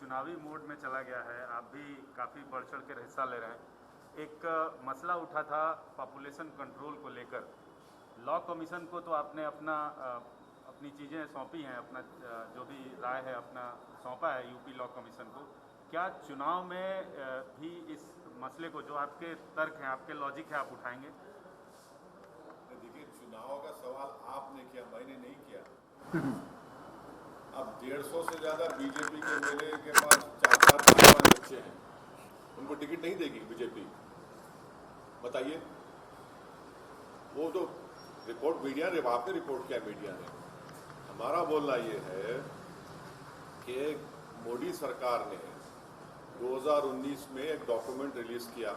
चुनावी मोड में चला गया है, आप भी काफ़ी बढ़ चढ़ कर हिस्सा ले रहे हैं। एक मसला उठा था पॉपुलेशन कंट्रोल को लेकर। लॉ कमीशन को तो आपने अपनी चीज़ें सौंपी हैं, अपना जो भी राय है अपना सौंपा है यूपी लॉ कमीशन को। क्या चुनाव में भी इस मसले को, जो आपके तर्क हैं, आपके लॉजिक है, आप उठाएंगे? देखिए, चुनाव का सवाल आपने किया, मैंने नहीं किया। अब 150 से ज्यादा बीजेपी के एमएलए के पास 4-4 बच्चे हैं, उनको टिकट नहीं देगी बीजेपी? बताइए। वो तो रिपोर्ट मीडिया ने, आपने रिपोर्ट किया मीडिया ने। हमारा बोलना ये है कि मोदी सरकार ने 2019 में एक डॉक्यूमेंट रिलीज किया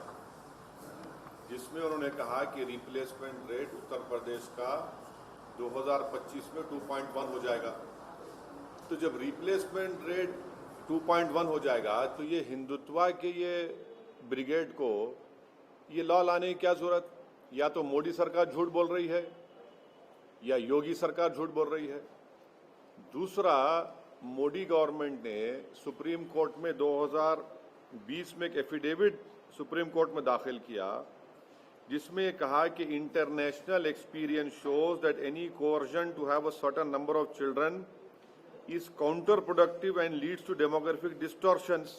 जिसमें उन्होंने कहा कि रिप्लेसमेंट रेट उत्तर प्रदेश का 2025 में 2.1 हो जाएगा। तो जब रिप्लेसमेंट रेट 2.1 हो जाएगा तो ये हिंदुत्व के ये ब्रिगेड को ये लॉ लाने की क्या जरूरत? या तो मोदी सरकार झूठ बोल रही है या योगी सरकार झूठ बोल रही है। दूसरा, मोदी गवर्नमेंट ने सुप्रीम कोर्ट में 2020 में एक एफिडेविट सुप्रीम कोर्ट में दाखिल किया जिसमें कहा कि international experience shows that any coercion to have a certain number of children is counterproductive and leads to demographic distortions.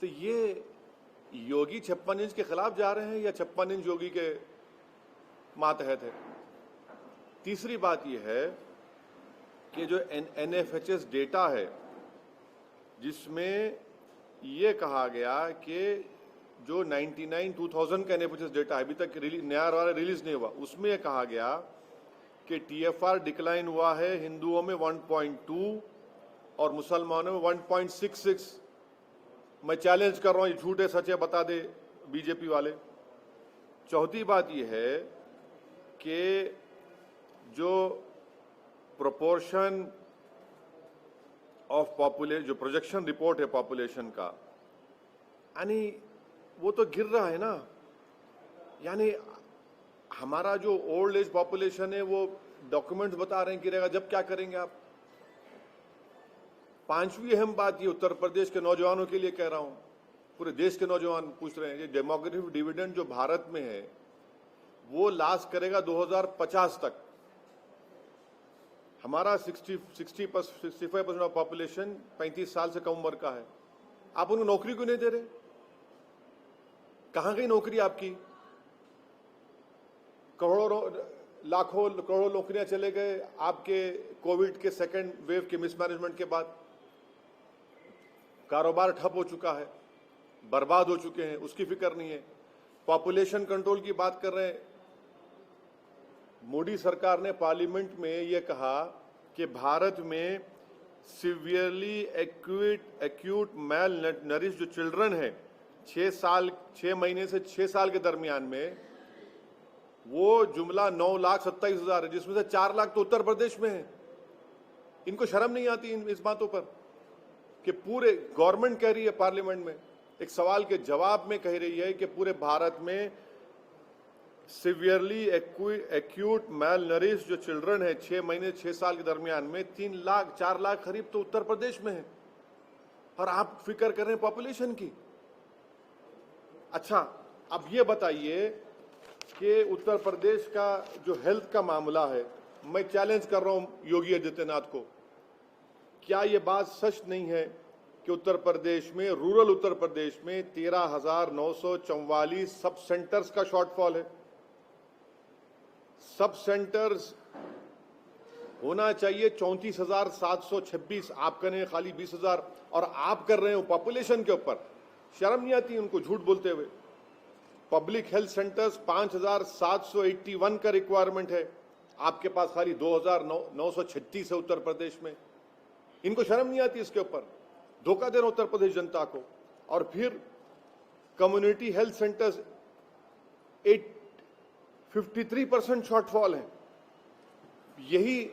तो ये योगी 56 इंच के खिलाफ जा रहे हैं या 56 इंच योगी के मातहत है? तीसरी बात यह है कि जो NFHS डेटा है जिसमें ये कहा गया कि जो 2000 का NFHS डेटा अभी तक नया वाला रिलीज नहीं हुआ, उसमें यह कहा गया कि TFR डिक्लाइन हुआ है हिंदुओं में 1.2 और मुसलमानों में 1.66। मैं चैलेंज कर रहा हूं, ये झूठ है सच है, बता दे बीजेपी वाले। चौथी बात यह है कि जो प्रोपोर्शन ऑफ पॉपुलेशन, जो प्रोजेक्शन रिपोर्ट है पॉपुलेशन का, यानी वो तो गिर रहा है ना। यानी हमारा जो ओल्ड एज पॉपुलेशन है वो डॉक्यूमेंट्स बता रहे हैं गिरेगा, जब क्या करेंगे आप? पांचवी अहम बात ये उत्तर प्रदेश के नौजवानों के लिए कह रहा हूं, पूरे देश के नौजवान पूछ रहे हैं, ये डेमोग्राफिक डिविडेंड जो भारत में है वो लास्ट करेगा 2050 तक। हमारा 65% ऑफ पॉपुलेशन 35 साल से कम उम्र का है। आप उनको नौकरी क्यों नहीं दे रहे? कहां गई नौकरी आपकी? लाखों करोड़ों नौकरियां चले गए आपके कोविड के सेकेंड वेव के मिसमैनेजमेंट के बाद। कारोबार ठप हो चुका है, बर्बाद हो चुके हैं, उसकी फिक्र नहीं है। पॉपुलेशन कंट्रोल की बात कर रहे हैं। मोदी सरकार ने पार्लियामेंट में यह कहा कि भारत में सिवियरली एक्यूट मैल नरिश जो चिल्ड्रन है 6 महीने से 6 साल के दरमियान में, वो जुमला 9,27,000 है, जिसमें से 4 लाख तो उत्तर प्रदेश में है। इनको शर्म नहीं आती इस बातों पर कि पूरे गवर्नमेंट कह रही है पार्लियामेंट में, एक सवाल के जवाब में कह रही है कि पूरे भारत में सिवियरली एक्यूट मैल नरिश जो चिल्ड्रन है 6 महीने 6 साल के दरमियान में 4 लाख करीब तो उत्तर प्रदेश में है, और आप फिक्र कर रहे हैं पॉपुलेशन की। अच्छा, अब ये बताइए कि उत्तर प्रदेश का जो हेल्थ का मामला है, मैं चैलेंज कर रहा हूं योगी आदित्यनाथ को, क्या ये बात सच नहीं है कि उत्तर प्रदेश में, रूरल उत्तर प्रदेश में 13,944 सब सेंटर्स का शॉर्टफॉल है? सब सेंटर्स होना चाहिए 34,726, आप कर रहे हैं खाली 20,000, और आप कर रहे हो पॉपुलेशन के ऊपर। शर्म नहीं आती उनको झूठ बोलते हुए? पब्लिक हेल्थ सेंटर्स 5,781 का रिक्वायरमेंट है, आपके पास खाली 2,936 है उत्तर प्रदेश में। इनको शर्म नहीं आती इसके ऊपर? धोखा दे रहा उत्तर प्रदेश जनता को। और फिर कम्युनिटी हेल्थ सेंटर्स 53% शॉर्टफॉल है। यही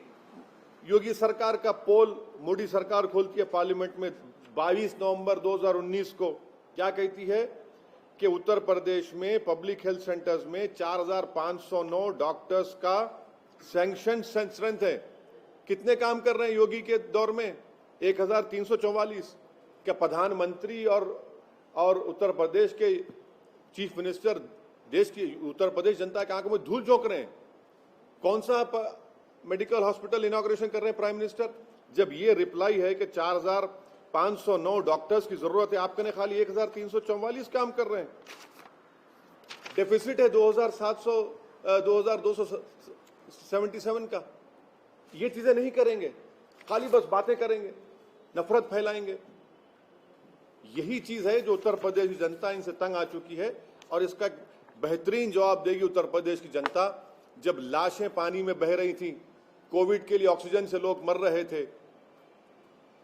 योगी सरकार का पोल मोदी सरकार खोलती है पार्लियामेंट में 22 नवंबर 2019 को, क्या कहती है कि उत्तर प्रदेश में पब्लिक हेल्थ सेंटर्स में 4,509 डॉक्टर्स का सैंक्शन स्ट्रेंथ है। कितने काम कर रहे हैं योगी के दौर में? 1344 क्या प्रधानमंत्री और उत्तर प्रदेश के चीफ मिनिस्टर देश की उत्तर प्रदेश जनता के आंखों में धूल झोंक रहे हैं? कौन सा मेडिकल हॉस्पिटल इनॉग्रेशन कर रहे हैं प्राइम मिनिस्टर? जब ये रिप्लाई है कि 4509 डॉक्टर्स की जरूरत है, आपके ने खाली 1344 काम कर रहे हैं। डेफिसिट है 2277 का। ये चीजें नहीं करेंगे, खाली बस बातें करेंगे, नफरत फैलाएंगे। यही चीज है जो उत्तर प्रदेश की जनता इनसे तंग आ चुकी है, और इसका बेहतरीन जवाब देगी उत्तर प्रदेश की जनता। जब लाशें पानी में बह रही थी, कोविड के लिए ऑक्सीजन से लोग मर रहे थे,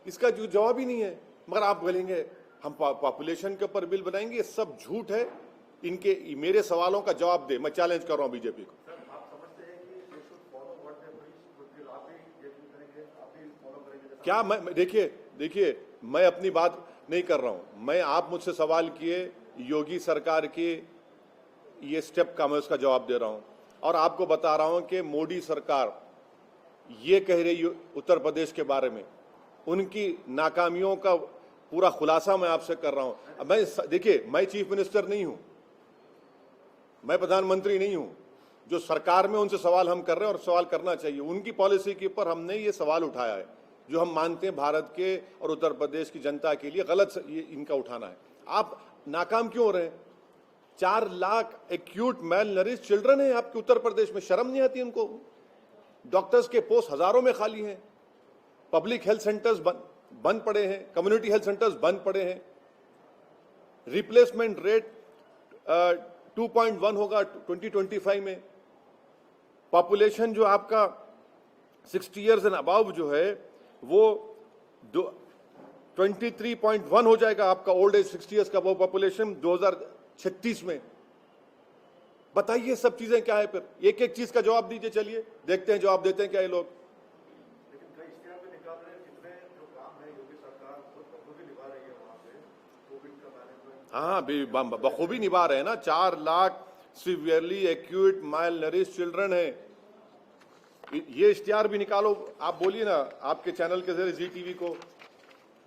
इसका जो जवाब ही नहीं है। मगर आप बोलेंगे हम पॉपुलेशन के ऊपर बिल बनाएंगे, ये सब झूठ है। इनके मेरे सवालों का जवाब दे। मैं चैलेंज कर रहा हूं बीजेपी को। क्या मैं देखिए मैं अपनी बात नहीं कर रहा हूं। मैं, आप मुझसे सवाल किए योगी सरकार के ये स्टेप का, मैं उसका जवाब दे रहा हूं। और आपको बता रहा हूं कि मोदी सरकार ये कह रही उत्तर प्रदेश के बारे में, उनकी नाकामियों का पूरा खुलासा मैं आपसे कर रहा हूं। देखिए, मैं चीफ मिनिस्टर नहीं हूं, मैं प्रधानमंत्री नहीं हूं। जो सरकार में उनसे सवाल हम कर रहे हैं, और सवाल करना चाहिए। उनकी पॉलिसी के ऊपर हमने ये सवाल उठाया है, जो हम मानते हैं भारत के और उत्तर प्रदेश की जनता के लिए गलत ये इनका उठाना है। आप नाकाम क्यों हो रहे हैं? 4 lakh acute malnourish children है आपके उत्तर प्रदेश में। शर्म नहीं आती उनको? डॉक्टर्स के पोस्ट हजारों में खाली हैं, पब्लिक हेल्थ सेंटर्स बंद पड़े हैं, कम्युनिटी हेल्थ सेंटर्स बंद पड़े हैं। रिप्लेसमेंट रेट 2.1 होगा 2025 में। पॉपुलेशन जो आपका 60 ईयर्स एंड अबव जो है वो 23.1 हो जाएगा आपका ओल्ड एज 60 ईयर्स का वो पॉपुलेशन 2036 में। बताइए सब चीजें क्या है? फिर एक एक चीज का जवाब दीजिए। चलिए देखते हैं जवाब देते हैं क्या ये लोग। हाँ, बखूबी निभा रहे हैं ना। 4 lakh severely acute mile nourish children है। ये इश्तिहार भी निकालो। आप बोलिए ना, आपके चैनल के जरिए ZTV को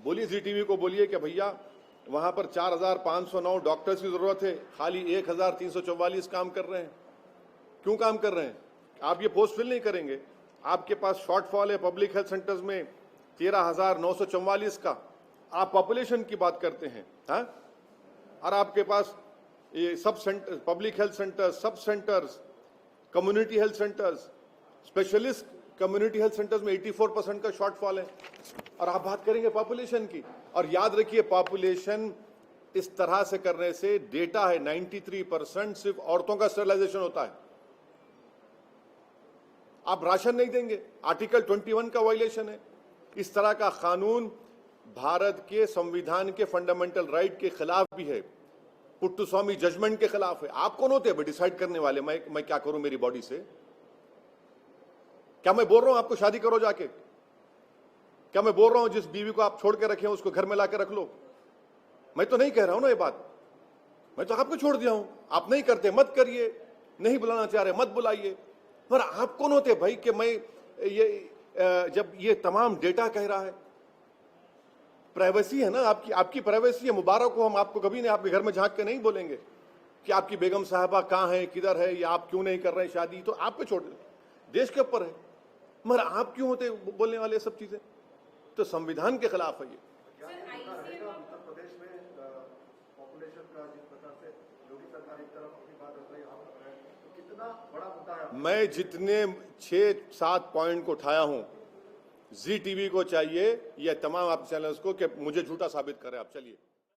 बोलिए, ZTV को बोलिए कि भैया वहां पर 4509 डॉक्टर्स की जरूरत है, खाली 1344 काम कर रहे हैं। क्यों काम कर रहे हैं? आप ये पोस्ट फिल नहीं करेंगे। आपके पास शॉर्टफॉल है पब्लिक हेल्थ सेंटर्स में 13,944 का। आप पॉपुलेशन की बात करते हैं, हाँ? और आपके पास ये sub centre, public health centres, sub centres, community health centres, specialist community health centres में 84% का शॉर्टफॉल है। और आप बात करेंगे पॉपुलेशन की। और याद रखिए, पॉपुलेशन इस तरह से करने से डेटा है 93% सिर्फ औरतों का स्टरलाइजेशन होता है। आप राशन नहीं देंगे, आर्टिकल 21 का वायलेशन है। इस तरह का कानून भारत के संविधान के फंडामेंटल राइट के खिलाफ भी है, पुट्टुस्वामी जजमेंट के खिलाफ है। आप कौन होते हैं डिसाइड करने वाले मैं क्या करूं मेरी बॉडी से? क्या मैं बोल रहा हूं आपको शादी करो जाके? क्या मैं बोल रहा हूं जिस बीवी को आप छोड़ के रखे हैं उसको घर में लाके रख लो? मैं तो नहीं कह रहा हूं ना ये बात। मैं तो आपको छोड़ दिया हूं। आप नहीं करते, मत करिए। नहीं बुलाना चाह रहे, मत बुलाइए। पर आप कौन होते भाई कि मैं जब ये तमाम डेटा कह रहा है? प्राइवेसी है ना आपकी प्राइवेसी है। मुबारक हो, हम आपको कभी नहीं आपके घर में झांक के नहीं बोलेंगे कि आपकी बेगम साहबा कहाँ है, किधर है, या आप क्यों नहीं कर रहे हैं शादी। तो आपको छोड़ दे, देश के ऊपर है। मगर आप क्यों होते बोलने वाले सब चीजें? तो संविधान के खिलाफ है ये। उत्तर प्रदेश में पॉपुलेशन का जिस प्रकार से योगी सरकार एक तरफ अपनी बात रख रही है, तो कितना बड़ा मुद्दा है? मैं जितने 6-7 पॉइंट को उठाया हूं, ZTV को चाहिए या तमाम आप चैनल्स को कि मुझे झूठा साबित करें आप। चलिए।